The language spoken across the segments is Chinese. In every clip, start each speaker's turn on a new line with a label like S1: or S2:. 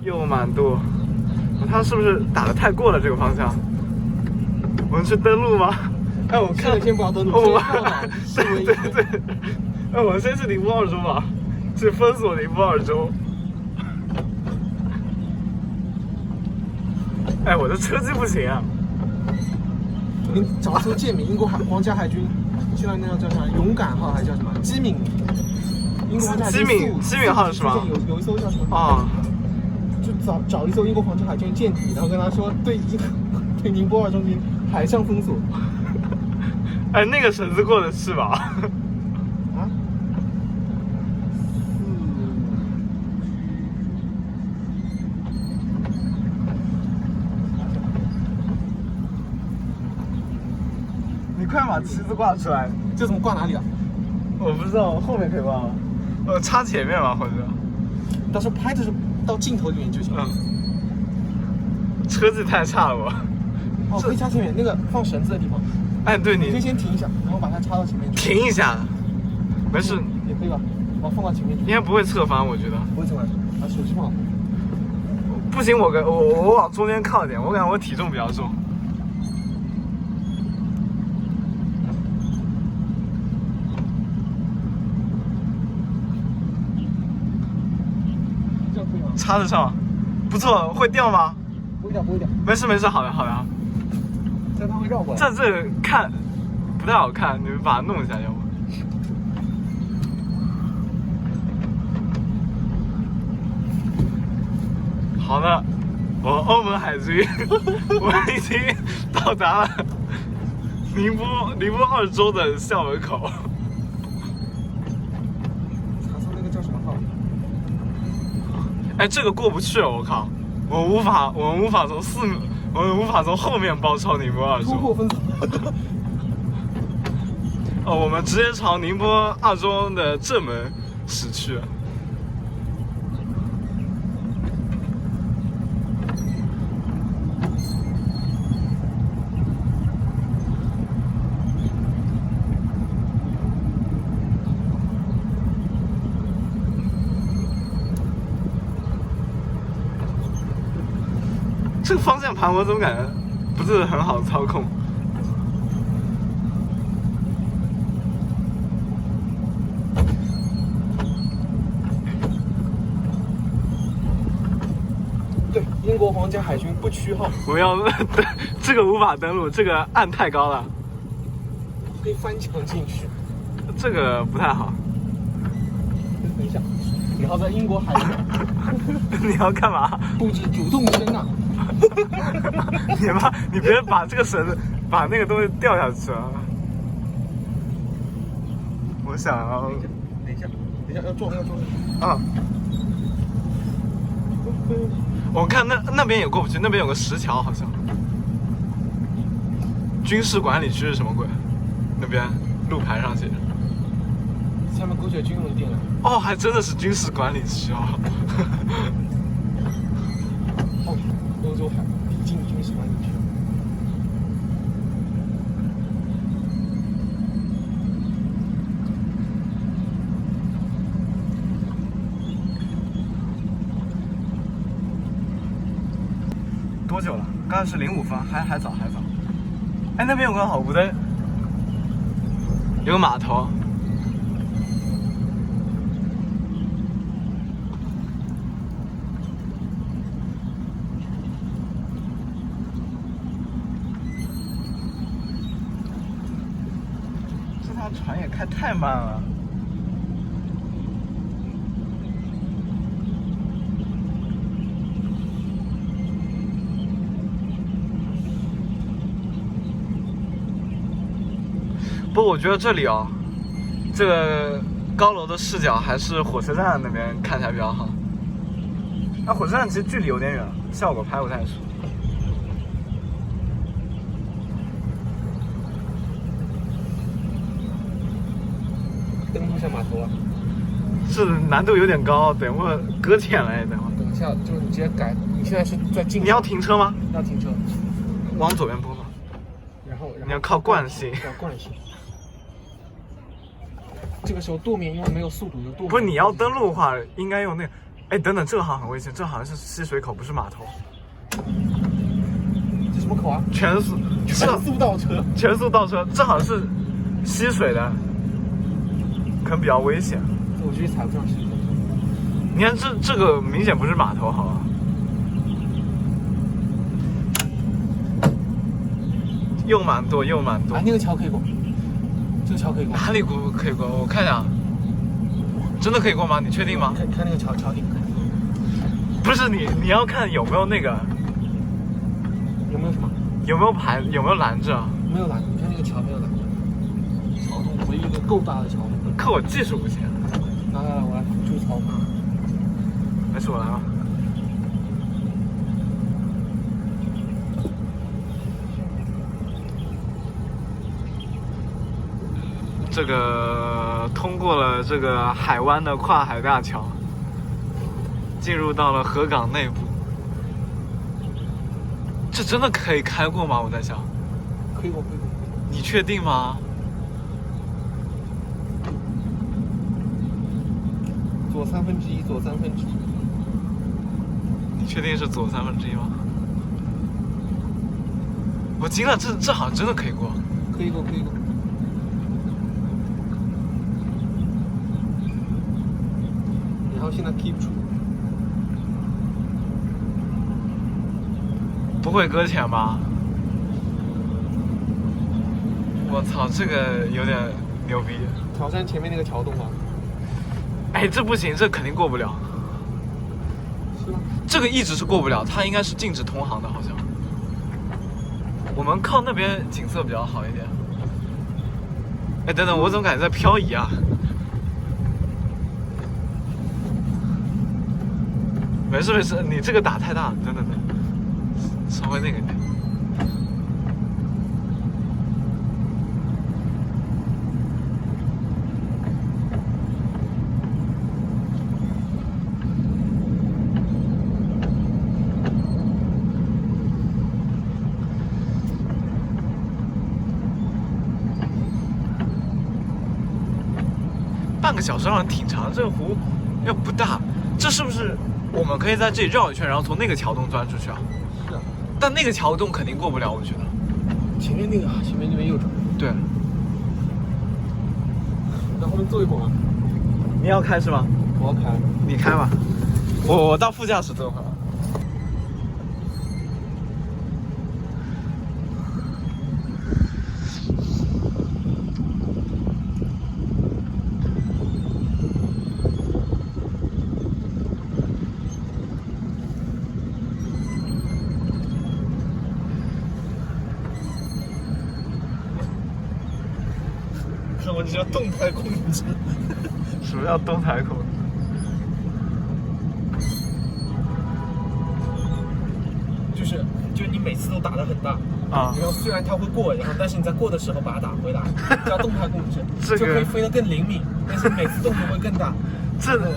S1: 右满度，他是不是打得太过了这个方向？我们去登陆吗？哎，我看
S2: 先不要登陆，
S1: 我
S2: 对，
S1: 哎，我们先去宁波二中吧，去封锁宁波二中。哎，我的车技不行啊。
S2: 我给你找出舰名，英国皇家海军，现在那叫啥？勇敢号还是叫什么？机敏。英国皇家海军
S1: 机敏号是吗？
S2: 有一艘叫什么？
S1: 啊。
S2: 就找一艘英国皇家海军舰体，然后跟他说对宁波二中军海上封锁。
S1: 哎，那个绳子过得去吧？
S2: 啊？
S1: 你快把旗子挂出来！
S2: 这怎么挂哪里啊？
S1: 我不知道，后面可以挂吗？插前面吧，或者。
S2: 到时候拍的时候到镜头里面就行。
S1: 车技太差了我。
S2: 哦，可以插前面那个放绳子的地方。
S1: 哎，对，你
S2: 可以先停一下，然后把它插到前面去。
S1: 停一下，没事，
S2: 也可以吧，把它放到前面去。
S1: 应该不会侧翻，我觉得。
S2: 不会侧翻，把手机放好。
S1: 不行，我往中间靠一点，我感觉我体重比较重。
S2: 这样可以吗？
S1: 插得上，不错，会掉吗？
S2: 不会掉，不会掉。
S1: 没事没事，好的好的。
S2: 这样它会绕过来。
S1: 这个看不太好看，你们把它弄一下要不？好的，我欧盟海军，我已经到达了宁波二中的校门口。
S2: 查出那个叫什么号？
S1: 哎，这个过不去，我靠，我们无法从后面包抄宁波二中。
S2: 突破封锁。
S1: 哦，我们直接朝宁波二中的正门驶去。这个方向盘我怎么感觉不是很好操控？
S2: 对，英国皇家海军不屈号。
S1: 我要这个无法登陆，这个岸太高了，
S2: 可以翻墙进去。
S1: 这个不太好。
S2: 等一下，你要在英国海军
S1: 你要干嘛？
S2: 布置主动声啊！
S1: 你别把这个绳子把那个东西掉下去啊！我想要
S2: 等一下，要撞
S1: 啊！我看那边也过不去，那边有个石桥，好像。军事管理区是什么鬼？那边路牌上写着。
S2: 下面勾选军用电缆。
S1: 哦，还真的是军事管理区哦。
S2: 哦，欧洲海离境军事管理区。
S1: 多久了？刚才是05分，还早。哎，那边有个好无灯，有个码头。这趟船也开太慢了。不，我觉得这里哦，这个高楼的视角还是火车站那边看起来比较好。那火车站其实距离有点远，效果拍不太出。
S2: 登陆下码头啊？
S1: 是难度有点高，等会搁浅了，等会。
S2: 等一下，就是你直接改，你现在是在进。
S1: 你要停车吗？
S2: 要停车，
S1: 往左边拨吧。
S2: 然后
S1: 你要靠惯性。
S2: 靠惯性。这个时候舵面因为没有速度，就舵面。
S1: 不是你要登陆的话，应该用那个，哎，等等，这个好像很危险，这好像是吸水口，不是码头。
S2: 这什么口啊？
S1: 全速
S2: 倒车。
S1: 全速倒车，这好像是吸水的，可能比较危险。
S2: 我觉得踩不上去。
S1: 你看这个明显不是码头，好吧？又蛮多。
S2: 哎，那个桥可以过，这个桥可以过。
S1: 哪里可以过？我看一下，真的可以过吗？你确定吗？
S2: 看那个桥顶。
S1: 不是你要看有没有那个，
S2: 有没有什么？
S1: 有没有牌？有没有拦着？
S2: 没有拦，你看那个桥没有拦。桥洞唯一一个够大的桥洞。
S1: 可我技术不行。
S2: 来，我来助操。
S1: 没事，我来吧。这个通过了这个海湾的跨海大桥，进入到了河港内部。这真的可以开过吗？我在想。
S2: 可以过。
S1: 你确定吗？
S2: 左1/3，左1/3。
S1: 你确定是左1/3吗？我惊了，这好像真的可以过。
S2: 可以过。然后现在 keep 住。
S1: 不会搁浅吧？我操，这个有点牛逼。
S2: 挑战前面那个桥洞吗？
S1: 哎，这不行，这肯定过不了。
S2: 是吗？
S1: 这个一直是过不了，它应该是禁止通航的，好像。我们靠那边景色比较好一点。哎，等等，我怎么感觉在漂移啊？没事，你这个打太大了，等等，稍微那个点。半个小时好像挺长，这个湖又不大，这是不是我们可以在这里绕一圈，然后从那个桥洞钻出去啊？
S2: 是啊。
S1: 但那个桥洞肯定过不了，我觉得。
S2: 前面那边右转。
S1: 对。
S2: 在后面坐一会儿。
S1: 你要开是吗？
S2: 我要开。
S1: 你开吧，我到副驾驶坐会儿。
S2: 什么叫动态控制？
S1: 什么叫动态控制？
S2: 就是你每次都打得很大
S1: 啊，
S2: 然后虽然它会过，然后但是你在过的时候把它打回来，叫动态控制，
S1: 这个
S2: 就可以飞得更灵敏，但是每次动作会更大。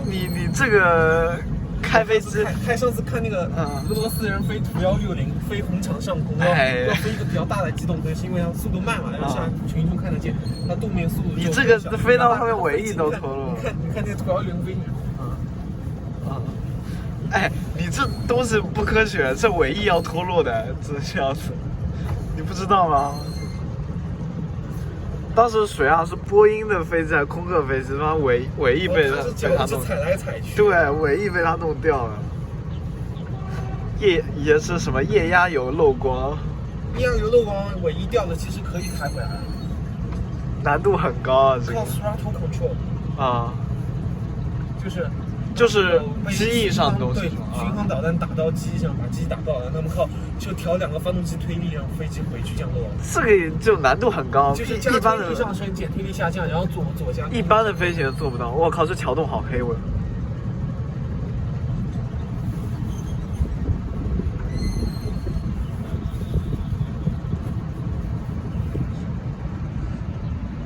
S1: 你这个开飞机，
S2: 上次看那个俄罗斯人飞图160飞红场上空，要飞一个比较大的机动灯，是因为它速度慢嘛，然后让群众看得见，它动面速度。
S1: 你这个飞到上面尾翼都脱落了。
S2: 你看那个图160飞。
S1: 哎，你这东西不科学，这尾翼要脱落的，这样子，你不知道吗？当时水岸是波音的飞机还是空客飞机，他尾翼被它弄，
S2: 踩来踩去，
S1: 对，尾翼被它弄掉了。也是什么液压油漏光，
S2: 液压油漏光，尾翼掉了，其实可以开回来，
S1: 难度很高啊，这个。
S2: 靠 throttle control
S1: 啊，
S2: 就是
S1: 机翼上的东西，
S2: 对，巡航导弹打到机上，把机打爆了，他们靠就调2个发动机推力，让飞机回去降落。
S1: 这个就难度很高，
S2: 就是加推力上升，减推力下降，然后左加。
S1: 一般的飞行员做不到。我靠，这桥洞好黑，我。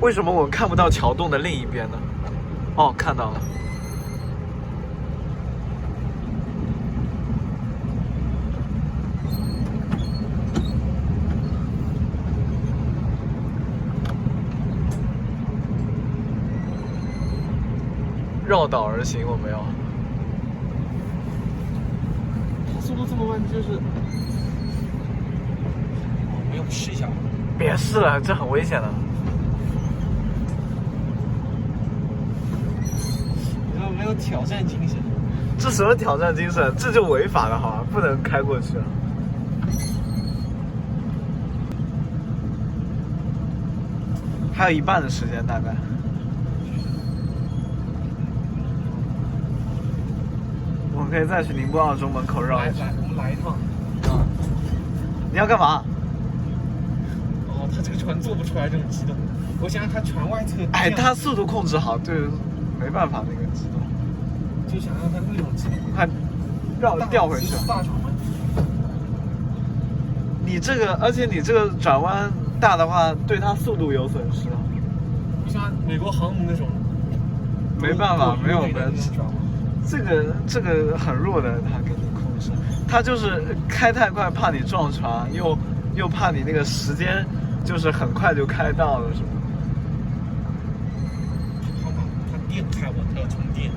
S1: 为什么我看不到桥洞的另一边呢？哦，看到了。绕道而行，我们要。
S2: 度这么慢，就是没有试一下。
S1: 别试了，这很危险的。
S2: 没有挑战精神。
S1: 这什么挑战精神？这就违法的好吧，不能开过去。还有一半的时间大概。我们可以再去宁波澳洲门口绕一圈。
S2: 我们来一趟。
S1: 啊！你要干嘛？
S2: 哦，他这个船做不出来这种激动。我想让他船外侧。
S1: 哎，他速度控制好，对，没办法那个激动。
S2: 就想让它那种
S1: 还掉回去。
S2: 大转弯。
S1: 你这个，而且你这个转弯大的话，对它速度有损失。
S2: 你像美国航母那种，
S1: 没办法，没有
S2: 的转弯。
S1: 这个很弱的，它给你控制。它就是开太快，怕你撞船，又怕你那个时间就是很快就开到了，是吧？
S2: 好吧，它电开我，它要充电。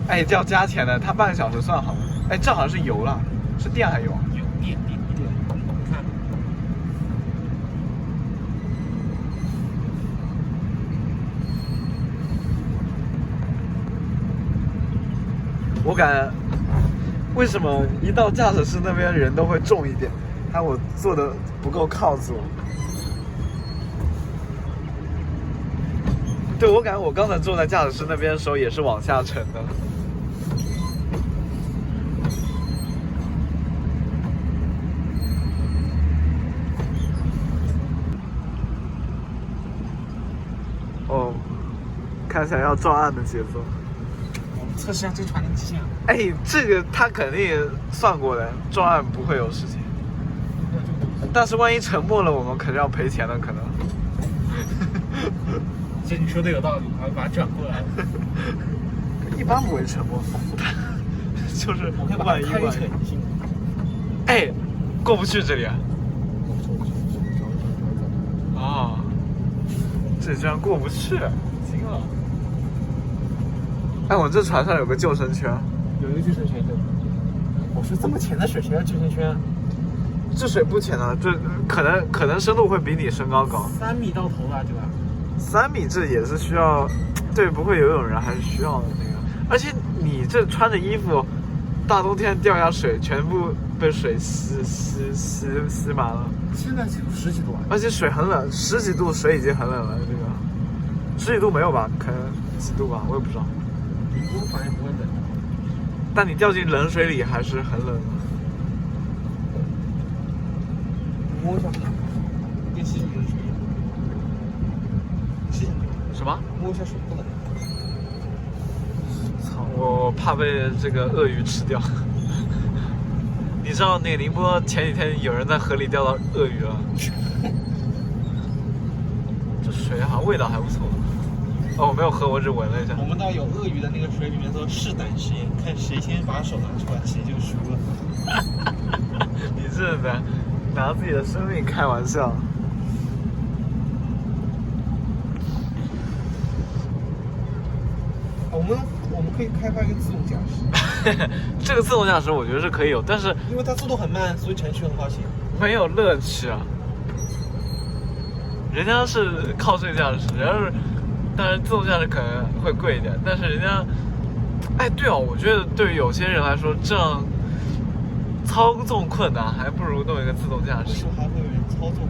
S1: 哎，要加钱的，它半个小时算好了。哎，这好像是油了，是电还是油？
S2: 有电。你看，
S1: 我感，为什么一到驾驶室那边人都会重一点？看我坐的不够靠左。对，我感觉我刚才坐在驾驶室那边的时候也是往下沉的。哦，看起来要撞岸的节奏。
S2: 我们测试一下这船的极限。
S1: 哎，这个他肯定算过的，撞岸不会有事情。但是万一沉没了，我们肯定要赔钱的，可能。
S2: 这你说的有道理，我要把它转过来。
S1: 一般不会沉没，就是
S2: 我可以把它开沉行。
S1: 哎，过不去这里啊！啊，这居然过不去，惊了！哎，我这船上有个救生圈，
S2: 有一个救生圈的。我说这么浅的水谁要救生圈？
S1: 这水不浅啊，这可能深度会比你身高高。
S2: 3米到头了，对吧
S1: ？3米这也是需要，对不会游泳人还是需要的那个。而且你这穿着衣服，大冬天掉下水，全部被水吸满了。
S2: 现在几度？10几度啊！
S1: 而且水很冷，10几度水已经很冷了。这个10几度没有吧？可能几度吧，我也不知道。
S2: 我反正不会冷。
S1: 但你掉进冷水里还是很冷的。
S2: 摸一下，跟吸水冷水一样。吸
S1: 什么？
S2: 摸一下水不冷。
S1: 操！我怕被这个鳄鱼吃掉。你知道那个宁波前几天有人在河里钓到鳄鱼了？这水好像味道还不错。哦，我没有喝，我只闻了一下。
S2: 我们到有鳄鱼的那个水里面做试胆实验，看谁先把手拿出来，谁就输了。
S1: 你这的拿自己的生命开玩笑。
S2: 我们可以开发一个自动驾驶。
S1: 这个自动驾驶我觉得是可以有，但是
S2: 因为它速度很慢，所以程序很好写。
S1: 没有乐趣啊。人家是靠这个驾驶，当然自动驾驶可能会贵一点，但是人家，哎，对哦，我觉得对于有些人来说，这样操纵困难，还不如弄一个自动驾驶。
S2: 为什么还会有人操纵？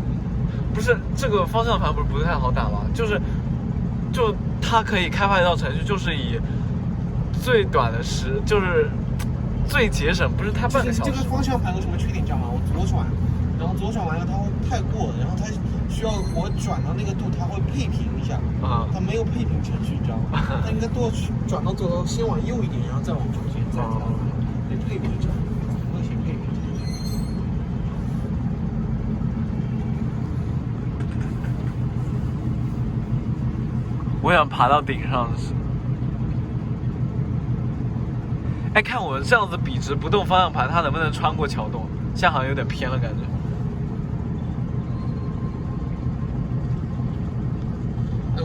S1: 不是这个方向盘不太好打吗？就它可以开发一道程序，就是以最短的就是最节省，不是它半个小时。
S2: 这个方向盘有什么缺点，知道吗？我左转，然后左转完了它会太过了，然后它需要我转到那个度，它会配平一下。啊。它没有配平程序，你知道吗？它应该多转到左头，先往右一点，然后再往中间，再调。得配平程序，不能写配平程序。
S1: 我想爬到顶上去。哎，看我们这样子笔直不动方向盘，它能不能穿过桥洞？现在好像有点偏了，感觉。
S2: 哎，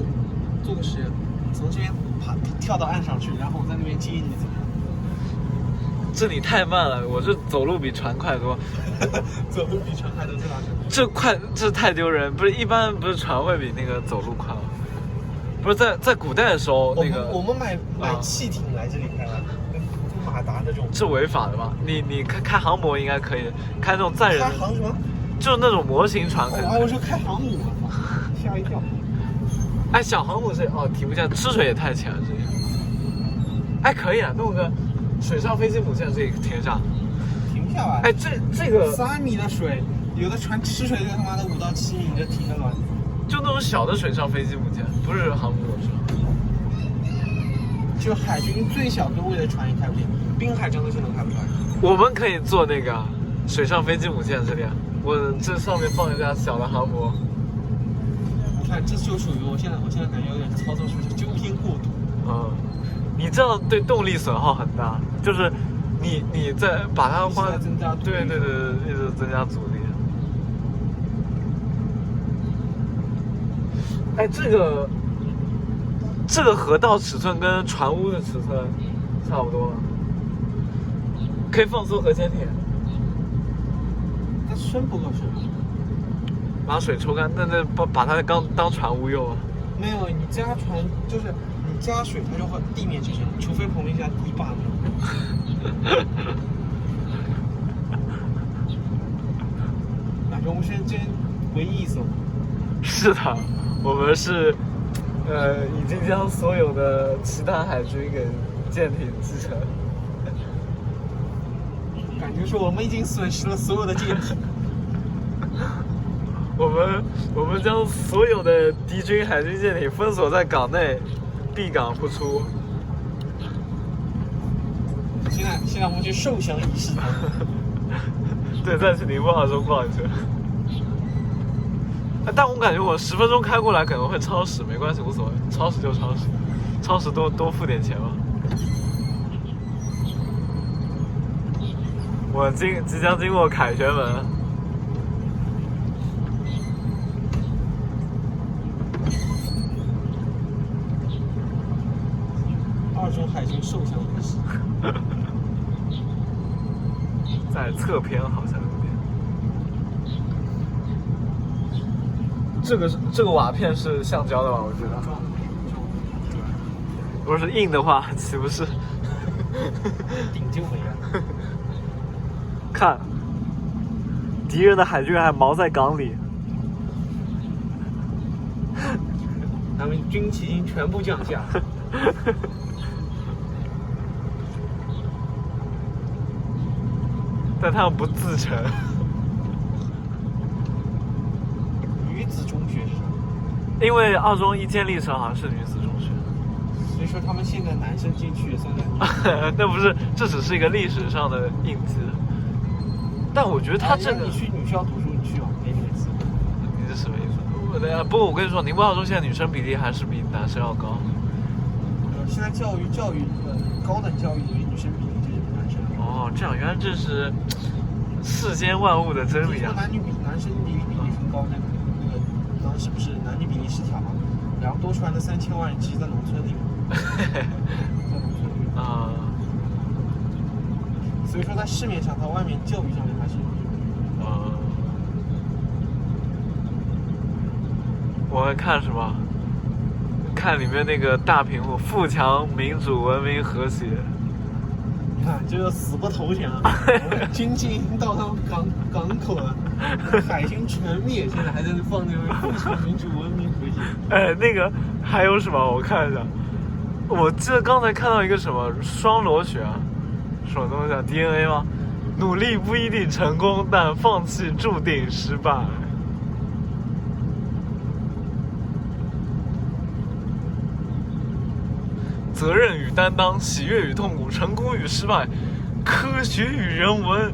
S2: 做个实验，从这边跳到岸上去，然后我在那边接你，怎么样？
S1: 这里太慢了，我这走路比船快多。
S2: 走路比船快多，这哪是？
S1: 这快，这太丢人！不是一般不是船会比那个走路快吗？不是在古代的时候那个
S2: 我们买汽艇来这里开了，跟马达那种。
S1: 是违法的吧？你开航模应该可以，开那种载人。
S2: 开航什么？
S1: 就是那种模型船。
S2: 我说开航母，吓一跳。
S1: 哎，小航母是停不下，吃水也太浅了这里。哎，可以啊，弄个水上飞机母舰这里停下。
S2: 停不下吧？
S1: 哎，这个
S2: 3米的水，有的船吃水就他妈的5到7米，你这停了吗？
S1: 就那种小的水上飞机母舰，不是航母是吧？
S2: 就海军最小吨位的船也开不进，滨海战斗舰都开不出来。
S1: 我们可以做那个水上飞机母舰这里啊，我这上面放一架小的航母。
S2: 你看，这就属于我现在感觉有点操作是不是纠偏过度？
S1: 你这样对动力损耗很大，就是你在把它花
S2: 增加阻力，
S1: 对，一直增加阻力。哎，这个河道尺寸跟船坞的尺寸差不多了，可以放缩核潜艇。
S2: 它深不够深，
S1: 把水抽干，那把它当船坞用啊？
S2: 没有，你加船就是你加水，它就会地面就深，除非旁边加堤坝那种。感觉我们现在真唯一一艘。
S1: 是的，我们是，已经将所有的其他海军给舰艇击沉。
S2: 感觉说我们已经损失了所有的舰艇。
S1: 我们将所有的敌军海军舰艇封锁在港内，闭港不出。
S2: 现在我们去受降仪式。
S1: 对，再去宁波号中逛一圈。但我感觉我10分钟开过来可能会超时，没关系，无所谓，超时就超时，超时多付点钱吧。我即将经过凯旋门。
S2: 2中海军受降仪式。
S1: 在侧偏好像有点。这个瓦片是橡胶的吧？我觉得。如果是硬的话，岂不是？
S2: 顶就没了。
S1: 看，敌人的海军还锚在港里。
S2: 他们军旗已经全部降下。
S1: 但他们不自成。
S2: 女子中学是啥？
S1: 因为2中一建立时好像是女子中学，
S2: 所以说他们现在男生进去也算在。
S1: 那不是，这只是一个历史上的印记。但我觉得他这个，
S2: 你去女校读书，你去吗？没意思。
S1: 你是什么意思？不过我跟你说，宁波2中现在女生比例还是比男生要高。
S2: 现在教育高等教育女生比例就是比男生。
S1: 哦，这样原来这是世间万物的真理啊！
S2: 男生比例分高，那个当时不是男女比例失调吗？然后多出来的3000万人其实在农村里面。在农村里面
S1: 啊。
S2: 所以说在市面上，在外面教育上面还是
S1: 我还看什么？看里面那个大屏幕，富强、民主、文明、和谐。
S2: 你看，就是死不投降，军舰已经到他们港口了，海军全灭，现在还在放那个富强、民主、文明、和谐。
S1: 哎，那个还有什么？我看一下，我记得刚才看到一个什么双螺旋，什么东西啊 ？DNA 吗？努力不一定成功，但放弃注定失败。责任与担当，喜悦与痛苦，成功与失败，科学与人文，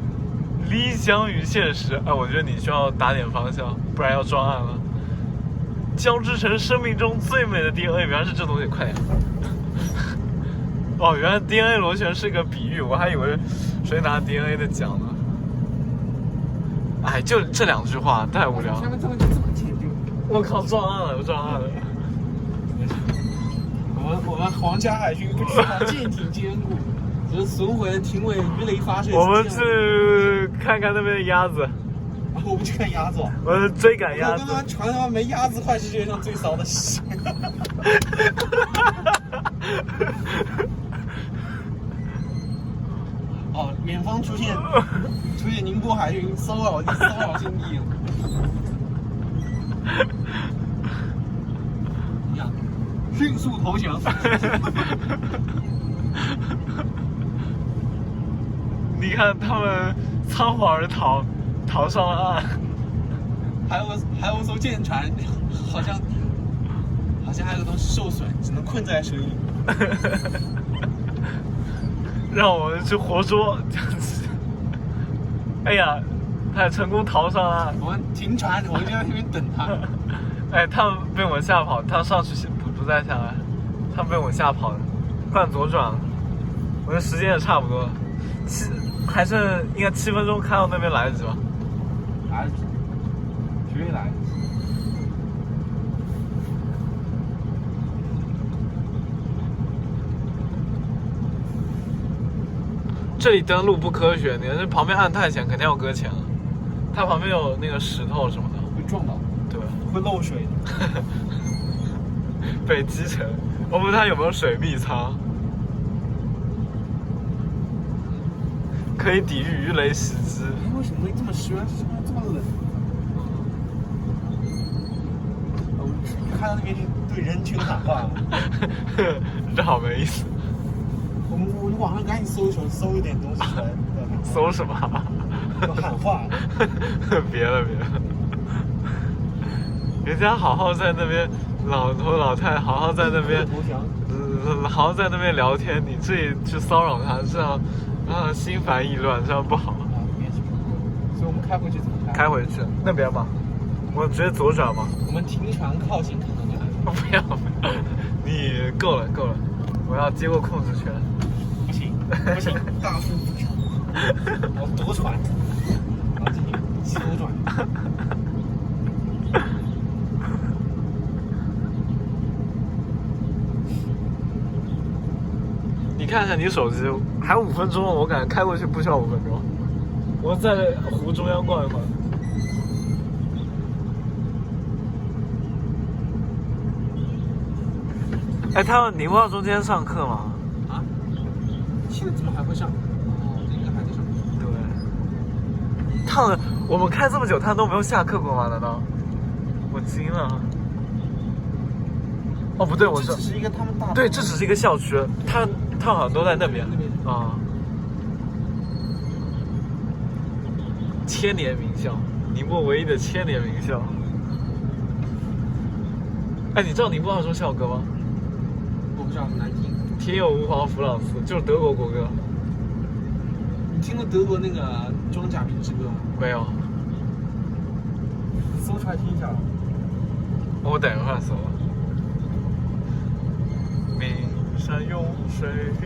S1: 理想与现实。哎，我觉得你需要打点方向，不然要撞案了。交织成生命中最美的 DNA， 原来是这东西，快点！哦，原来 DNA 螺旋是个比喻，我还以为谁拿 DNA 的奖呢。哎，就这2句话太无聊了。
S2: 他们这么坚定。
S1: 我靠，撞案了，撞案了。
S2: 我们皇家海军不屈让舰艇坚固，这是损毁了廷伟鱼雷发射。
S1: 我们去看看那边的鸭子。
S2: 我们去看鸭子。
S1: 我们追赶鸭子。
S2: 刚刚船上没鸭子，快是世界上最骚的事。哦，远方出现宁波海军骚扰基地。一样，迅速投降。
S1: 你看他们仓皇而逃上了岸。
S2: 还有艘舰船，好像还有个东西受损，只能困在水里。
S1: 让我们去活捉这样子。哎呀，他也成功逃上岸。
S2: 我们停船，我们就在那边等他。
S1: 哎，他们被我吓跑，他上去不再下来，他们被我吓跑了，换左转了。我的时间也差不多了，还剩应该7分钟，开到那边来得及吧？
S2: 来得及，绝对来得及。
S1: 这里登陆不科学，你这旁边岸太险，肯定要搁浅了。它旁边有那个石头什么的，
S2: 会撞到，
S1: 对，
S2: 会漏水的。
S1: 北极城，我问他有没有水密舱，可以抵御鱼雷袭击。
S2: 为什么会这么湿？这么冷？我看到那边就对人群喊话了。
S1: 这好没意思。
S2: 我网上赶紧搜一点东西出来。
S1: 搜什么？
S2: 喊话。
S1: 别了，人家好好在那边，老头老太好好在那边，好好在那边聊天，你这里去骚扰他，这样让他心烦意乱，这样不好。
S2: 所以我们开回去怎么开？
S1: 开回去那边吧，我直接左转吧。
S2: 我们停船靠近可能就安全。
S1: 不要，你够了，我要接过控制权。
S2: 不行，大夫不成。我夺船，然后进行左转。
S1: 你看一下你手机，还有5分钟，我感觉开过去不需要5分钟。我在湖中央逛一逛。哎，他们宁波中间上课吗？
S2: 啊？现在怎么还会上？哦，这应该还在上。
S1: 对。他们我们开这么久，他都没有下课过吗？难道？我惊了。哦，不对，我
S2: 这只是一个他们大。
S1: 对，这只是一个校区，他好像都在那边。啊。千年名校，宁波唯一的千年名校。哎，你知道宁波有校歌吗？
S2: 我不知道，很难听。
S1: 天佑吾皇弗朗茨，就是德国国歌。
S2: 你听过德国那个装甲兵之歌吗？
S1: 没有。
S2: 搜出来听一下。
S1: 我等一会儿搜。名山涌水，郁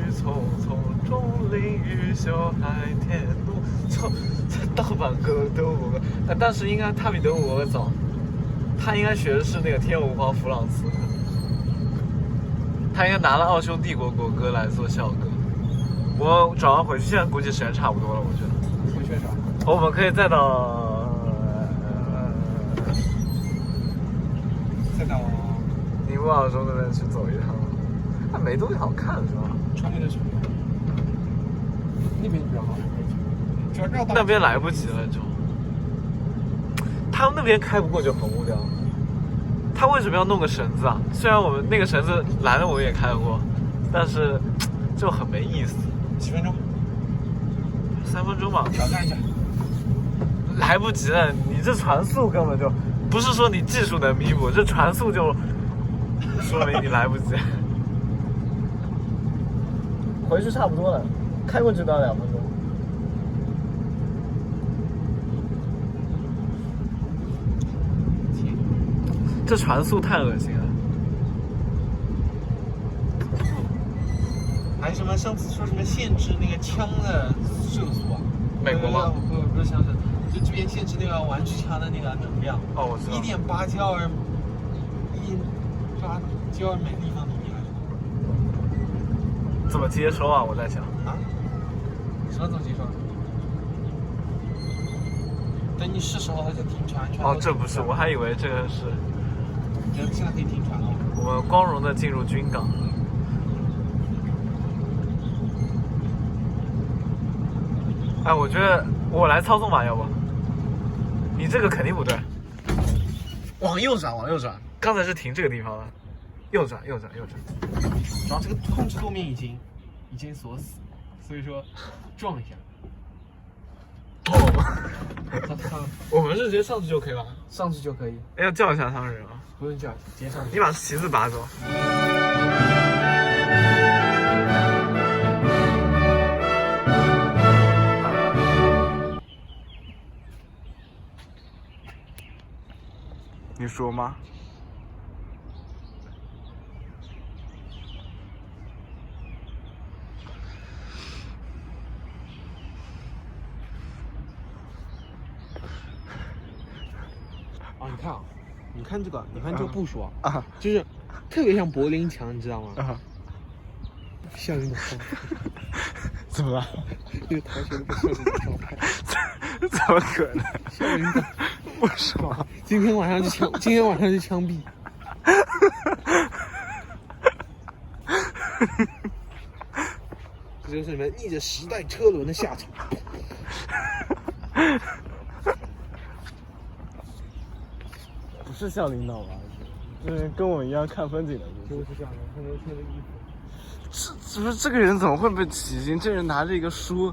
S1: 郁葱葱，钟灵毓秀，海天路。这盗版歌德国国歌，但是应该他比德国国歌早。他应该学的是那个天佑吾皇弗朗茨。他应该拿了奥匈帝国国歌来做校歌。我转弯回去，现在估计时间差不多了，我觉得。
S2: 回去啥？
S1: 我们可以再到宁波澳洲那边去走一趟。那没东西好看是吧？
S2: 传媒的船，那边比较好。主要绕道。
S1: 那边来不及了就。他们那边开不过就很无聊。他为什么要弄个绳子啊？虽然我们那个绳子来了我们也开过，但是就很没意思。
S2: 几分钟
S1: ？3分钟吧。
S2: 挑战一下。
S1: 来不及了，你这船速根本就不是说你技术能弥补，这船速就说明你来不及。回去差不多了，开过去都要2分钟。这船速太恶心了。
S2: 还什么上次说什么限制那个枪的射速啊？
S1: 美国吗？
S2: 不是枪声，就这边限制那个玩具枪的那个能量。
S1: 哦，我知道。
S2: 1.8焦耳每立方厘米。
S1: 怎么接收啊？我在想
S2: 啊，什么怎么接收？等你是时候它就停船。
S1: 哦，这不是，我还以为这个是。
S2: 现在可以停船了。
S1: 我们光荣的进入军港。哎，我觉得我来操纵吧，要不？你这个肯定不对。往右转，往右转。刚才是停这个地方了，右转，右转，右转。
S2: 然后这个控制舵面已经锁死，所以说撞一下。
S1: 哦，我们是直接上去就可以了。
S2: 上去就可以。
S1: 哎，要叫一下他们人啊。
S2: 不用叫，直接上去。
S1: 你把旗子拔走。你说吗？
S2: 啊，你看啊，你看这个，你看这个部署啊，就是特别像柏林墙，你知道吗？校园的状态。
S1: 怎么了？
S2: 这个逃学的校园的状态。
S1: 怎么可能？
S2: 校园的。
S1: 为什么？
S2: 今天晚上就枪毙。这就是你们逆着时代车轮的下场。
S1: 不是校领导吧？就是跟我一样看风景的。
S2: 就是这样的，他们穿的衣服。
S1: 不是这个人怎么会被起劲？这人拿着一个书，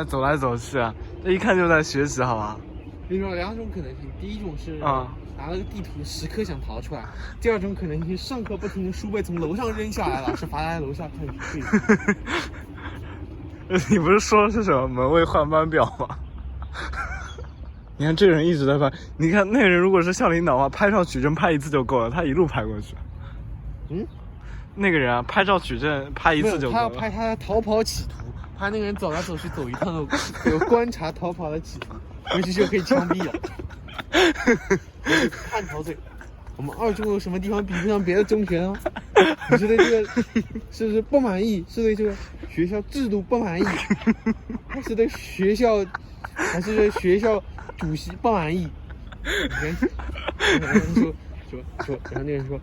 S1: 走来走去啊，这一看就在学习，好吧？
S2: 你说两种可能性，第一种是拿了个地图，时刻想逃出来；第二种可能性，上课不停的书被从楼上扔下来，老师罚他在楼下看书。
S1: 你不是说是什么门卫换班表吗？你看这个人一直在拍，你看那个人如果是校领导的话，拍照取证拍一次就够了，他一路拍过去。那个人啊，拍照取证拍一次就够了。
S2: 他要拍他的逃跑企图，拍那个人走来走去走一趟的有观察逃跑的企图，回去就可以枪毙了。叛逃罪。我们二中有什么地方比不上别的中学呢？你是对这个是不是不满意？是对这个学校制度不满意，还是对学校主席不满意？然后那个人说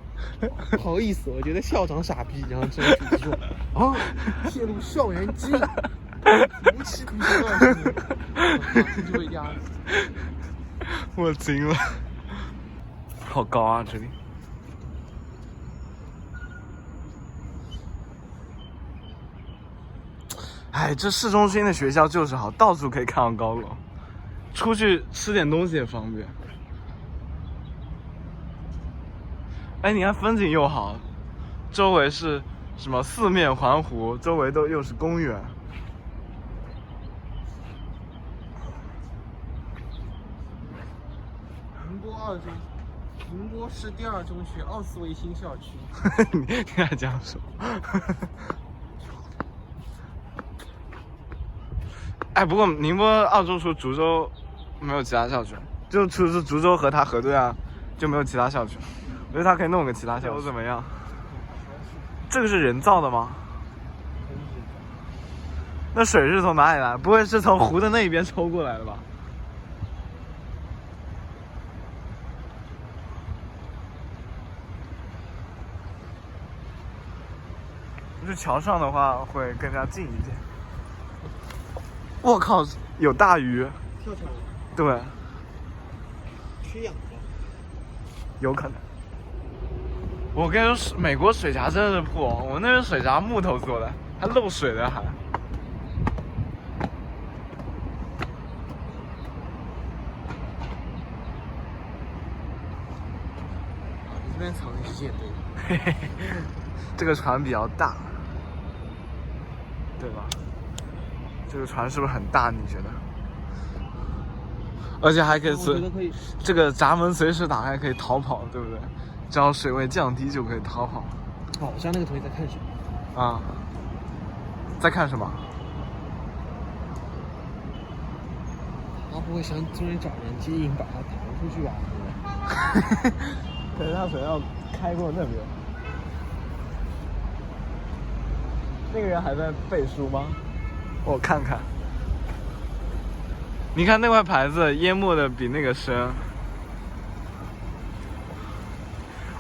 S2: 不好意思，我觉得校长傻逼。然后这个主席说啊，泄露校园机密，无期徒刑20年，马上就被压死。
S1: 我惊了，好高啊这里。哎，这市中心的学校就是好，到处可以看到高楼，出去吃点东西也方便。哎，你看风景又好，周围是什么四面环湖，周围都又是公园。
S2: 宁波市第二中学奥斯维辛校区。
S1: 你还这样说？哎，不过宁波二中除竹州没有其他校区，就除了竹州和他核对啊，就没有其他校区。我觉得他可以弄个其他校区怎么样？这个是人造的吗？那水是从哪里来？不会是从湖的那一边抽过来的吧？是桥上的话会更加近一点。我靠，有大鱼！
S2: 跳起来了。
S1: 对。
S2: 缺氧了。
S1: 有可能。我跟你说，美国水闸真的是破，我们那边水闸木头做的，还漏水的还。
S2: 这边藏的是舰队。
S1: 嘿嘿，这个船比较大，对吧？这个船是不是很大？你觉得？而且还可以这个闸门随时打开，可以逃跑，对不对？只要水位降低就可以逃跑。
S2: 哦，我知道那个同学在看什么。
S1: 啊？在看什么？
S2: 他不会想专门找人接应把他弹出去吧？
S1: 可是他想要开过那边。那个人还在背书吗？我看看。你看那块牌子淹没的比那个深。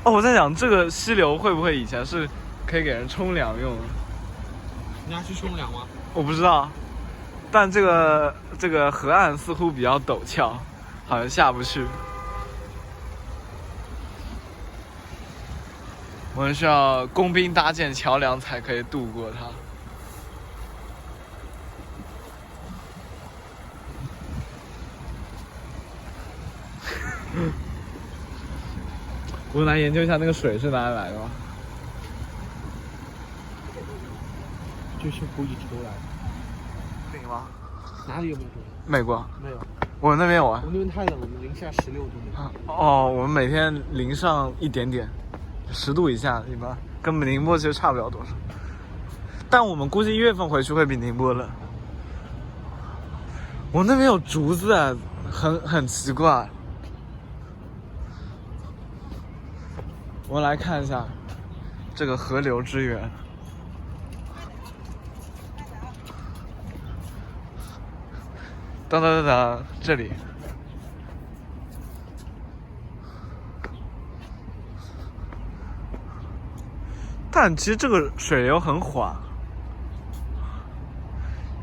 S1: 哦，我在想这个溪流会不会以前是可以给人冲凉用的？
S2: 你要去冲凉吗？
S1: 我不知道，但这个河岸似乎比较陡峭，好像下不去。我们需要工兵搭建桥梁才可以渡过它。我们来研究一下那个水是哪里来的吧。
S2: 就是湖里抽来的。
S1: 冰吗？
S2: 哪里有没有冰？
S1: 美国
S2: 没有。
S1: 我那边有啊。
S2: 我那边太冷了，零下16度。
S1: 哦，我们每天零上一点点，10度以下，一般跟宁波其实差不了多少。但我们估计1月份回去会比宁波冷。我那边有竹子啊，很奇怪。我们来看一下这个河流之源。当当当当，这里。但其实这个水流很缓。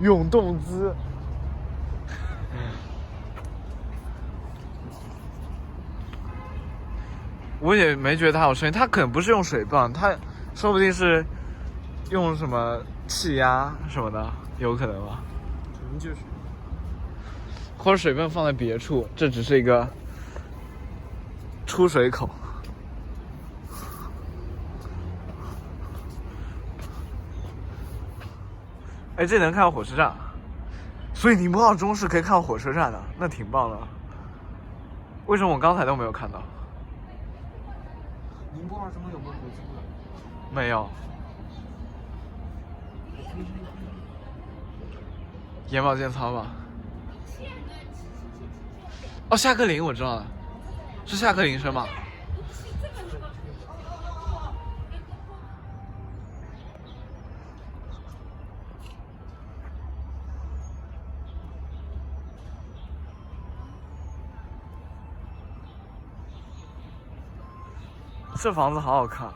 S1: 永动资。我也没觉得它有声音，它可能不是用水泵，它说不定是用什么气压什么的，有可能吧？
S2: 可能就是，
S1: 或者水泵放在别处，这只是一个出水口。哎，这能看到火车站，所以宁波到中市可以看到火车站的，那挺棒的。为什么我刚才都没有看到？
S2: 宁波什么有没有火车站？
S1: 没有。眼保健操吧。哦，下课铃我知道了，是下课铃声吗？这房子好好看。